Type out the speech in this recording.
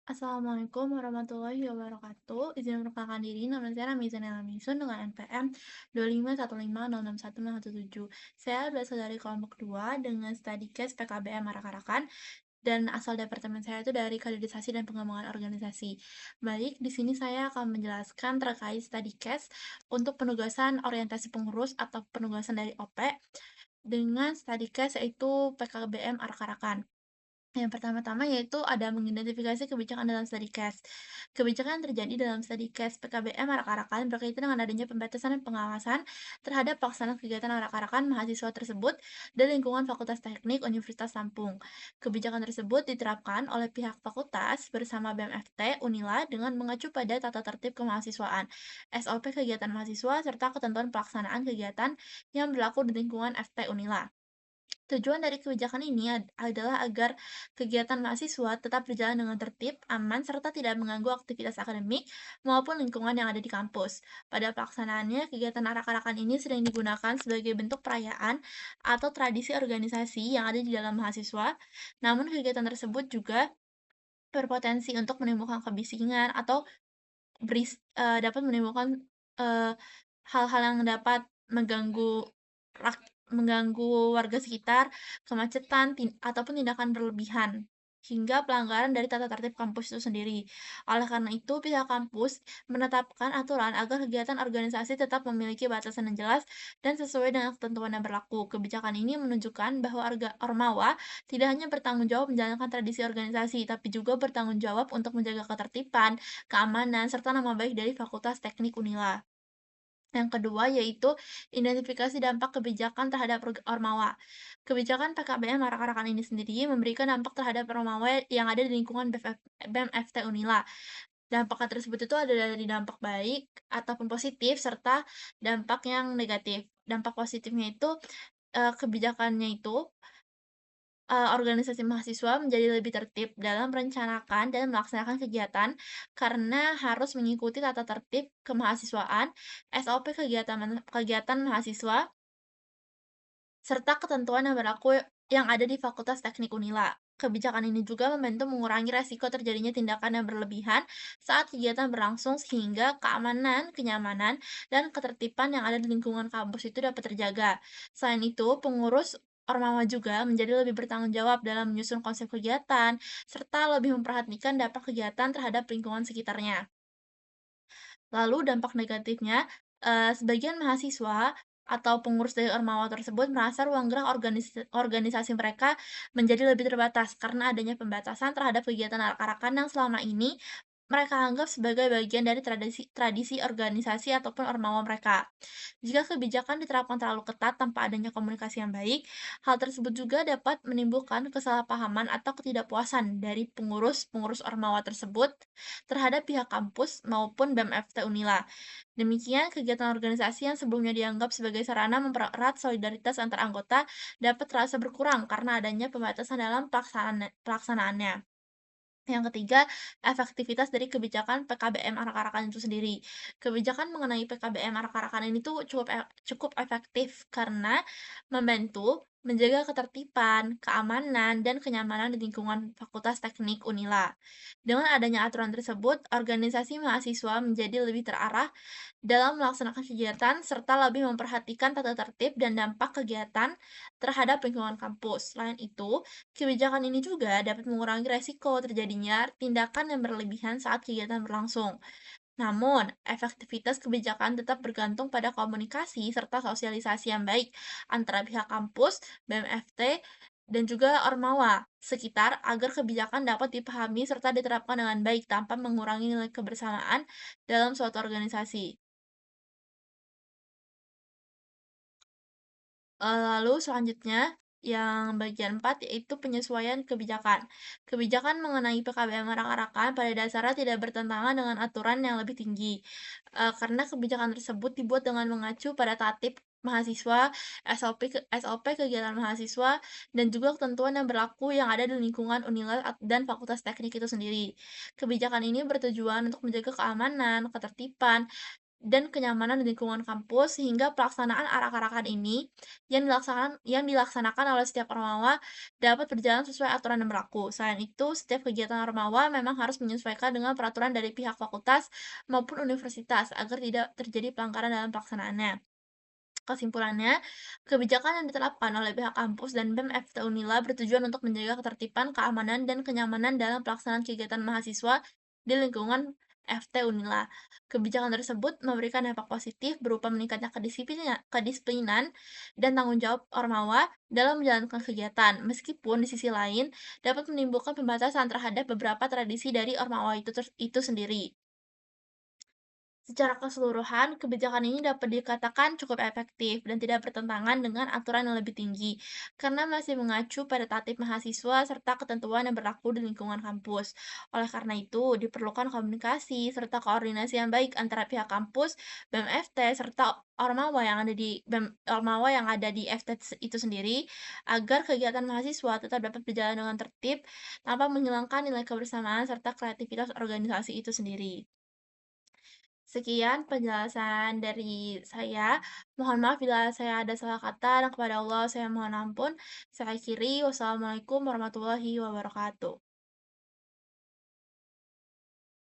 Assalamualaikum warahmatullahi wabarakatuh. Izin memperkenalkan diri, nama saya Ramizan Elamisun dengan NPM 2515061017. Saya berasal dari kelompok 2 dengan study case PKBM Arak-Arakan dan asal departemen saya itu dari kaderisasi dan pengembangan organisasi. Baik, di sini saya akan menjelaskan terkait study case untuk penugasan orientasi pengurus atau penugasan dari OP dengan study case yaitu PKBM Arak-Arakan. Yang pertama-tama yaitu ada mengidentifikasi kebijakan dalam studi case. Kebijakan yang terjadi dalam studi case PKBM arak-arakan berkaitan dengan adanya pembatasan dan pengawasan terhadap pelaksanaan kegiatan arak-arakan mahasiswa tersebut dan lingkungan Fakultas Teknik Universitas Lampung. Kebijakan tersebut diterapkan oleh pihak fakultas bersama BMFT Unila dengan mengacu pada tata tertib kemahasiswaan, SOP kegiatan mahasiswa, serta ketentuan pelaksanaan kegiatan yang berlaku di lingkungan FT Unila. Tujuan dari kebijakan ini adalah agar kegiatan mahasiswa tetap berjalan dengan tertib, aman, serta tidak mengganggu aktivitas akademik maupun lingkungan yang ada di kampus. Pada pelaksanaannya, kegiatan arak-arakan ini sering digunakan sebagai bentuk perayaan atau tradisi organisasi yang ada di dalam mahasiswa. Namun, kegiatan tersebut juga berpotensi untuk menimbulkan kebisingan atau dapat menimbulkan eh, hal-hal yang dapat mengganggu mengganggu warga sekitar, kemacetan, ataupun tindakan berlebihan, hingga pelanggaran dari tata tertib kampus itu sendiri. Oleh karena itu, pihak kampus menetapkan aturan agar kegiatan organisasi tetap memiliki batasan yang jelas dan sesuai dengan ketentuan yang berlaku. Kebijakan ini menunjukkan bahwa Ormawa tidak hanya bertanggung jawab menjalankan tradisi organisasi, tapi juga bertanggung jawab untuk menjaga ketertiban, keamanan, serta nama baik dari Fakultas Teknik Unila. Yang kedua yaitu identifikasi dampak kebijakan terhadap Ormawa. Kebijakan PKBM Marak-Arakan ini sendiri memberikan dampak terhadap Ormawa yang ada di lingkungan BEM-FT Unila. Dampak tersebut itu ada dari dampak baik ataupun positif serta dampak yang negatif. Dampak positifnya itu kebijakannya itu organisasi mahasiswa menjadi lebih tertib dalam merencanakan dan melaksanakan kegiatan karena harus mengikuti tata tertib kemahasiswaan, SOP kegiatan mahasiswa, serta ketentuan yang berlaku yang ada di Fakultas Teknik Unila. Kebijakan ini juga membantu mengurangi resiko terjadinya tindakan yang berlebihan saat kegiatan berlangsung sehingga keamanan, kenyamanan, dan ketertiban yang ada di lingkungan kampus itu dapat terjaga. Selain itu, pengurus Ormawa juga menjadi lebih bertanggung jawab dalam menyusun konsep kegiatan, serta lebih memperhatikan dampak kegiatan terhadap lingkungan sekitarnya. Lalu dampak negatifnya, sebagian mahasiswa atau pengurus dari Ormawa tersebut merasa ruang gerak organisasi mereka menjadi lebih terbatas karena adanya pembatasan terhadap kegiatan arak-arakan yang selama ini mereka anggap sebagai bagian dari tradisi tradisi organisasi ataupun Ormawa mereka. Jika kebijakan diterapkan terlalu ketat tanpa adanya komunikasi yang baik, hal tersebut juga dapat menimbulkan kesalahpahaman atau ketidakpuasan dari pengurus-pengurus Ormawa tersebut terhadap pihak kampus maupun BEM-FT Unila. Demikian, kegiatan organisasi yang sebelumnya dianggap sebagai sarana mempererat solidaritas antar anggota dapat terasa berkurang karena adanya pembatasan dalam pelaksanaannya. Yang ketiga, efektivitas dari kebijakan PKBM arak-arakan itu sendiri. Kebijakan mengenai PKBM arak-arakan ini tuh cukup efektif karena membantu menjaga ketertiban, keamanan, dan kenyamanan di lingkungan Fakultas Teknik Unila. Dengan adanya aturan tersebut, organisasi mahasiswa menjadi lebih terarah dalam melaksanakan kegiatan serta lebih memperhatikan tata tertib dan dampak kegiatan terhadap lingkungan kampus. Selain itu, kebijakan ini juga dapat mengurangi resiko terjadinya tindakan yang berlebihan saat kegiatan berlangsung. Namun, efektivitas kebijakan tetap bergantung pada komunikasi serta sosialisasi yang baik antara pihak kampus, BMFT, dan juga Ormawa sekitar agar kebijakan dapat dipahami serta diterapkan dengan baik tanpa mengurangi nilai kebersamaan dalam suatu organisasi. Lalu selanjutnya, yang bagian 4 yaitu penyesuaian kebijakan. Kebijakan mengenai PKBM arak-arakan pada dasarnya tidak bertentangan dengan aturan yang lebih tinggi, karena kebijakan tersebut dibuat dengan mengacu pada tatip mahasiswa, SOP kegiatan mahasiswa, dan juga ketentuan yang berlaku yang ada di lingkungan Unila dan Fakultas Teknik itu sendiri. Kebijakan ini bertujuan untuk menjaga keamanan, ketertiban, dan kenyamanan di lingkungan kampus, sehingga pelaksanaan arak-arakan ini yang dilaksanakan oleh setiap ormawa dapat berjalan sesuai aturan yang berlaku. Selain itu, setiap kegiatan ormawa memang harus menyesuaikan dengan peraturan dari pihak fakultas maupun universitas agar tidak terjadi pelanggaran dalam pelaksanaannya. Kesimpulannya, kebijakan yang diterapkan oleh pihak kampus dan BEM FT Unila bertujuan untuk menjaga ketertiban, keamanan, dan kenyamanan dalam pelaksanaan kegiatan mahasiswa di lingkungan FT Unila. Kebijakan tersebut memberikan dampak positif berupa meningkatnya kedisiplinan dan tanggung jawab Ormawa dalam menjalankan kegiatan, meskipun di sisi lain dapat menimbulkan pembatasan terhadap beberapa tradisi dari Ormawa itu sendiri. Secara keseluruhan, kebijakan ini dapat dikatakan cukup efektif dan tidak bertentangan dengan aturan yang lebih tinggi, karena masih mengacu pada tatib mahasiswa serta ketentuan yang berlaku di lingkungan kampus. Oleh karena itu, diperlukan komunikasi serta koordinasi yang baik antara pihak kampus, BEM-FT, serta ormawa yang ada di FT itu sendiri, agar kegiatan mahasiswa tetap dapat berjalan dengan tertib tanpa menghilangkan nilai kebersamaan serta kreativitas organisasi itu sendiri. Sekian penjelasan dari saya. Mohon maaf bila saya ada salah kata dan kepada Allah saya mohon ampun. Saya akhiri. Wassalamualaikum warahmatullahi wabarakatuh.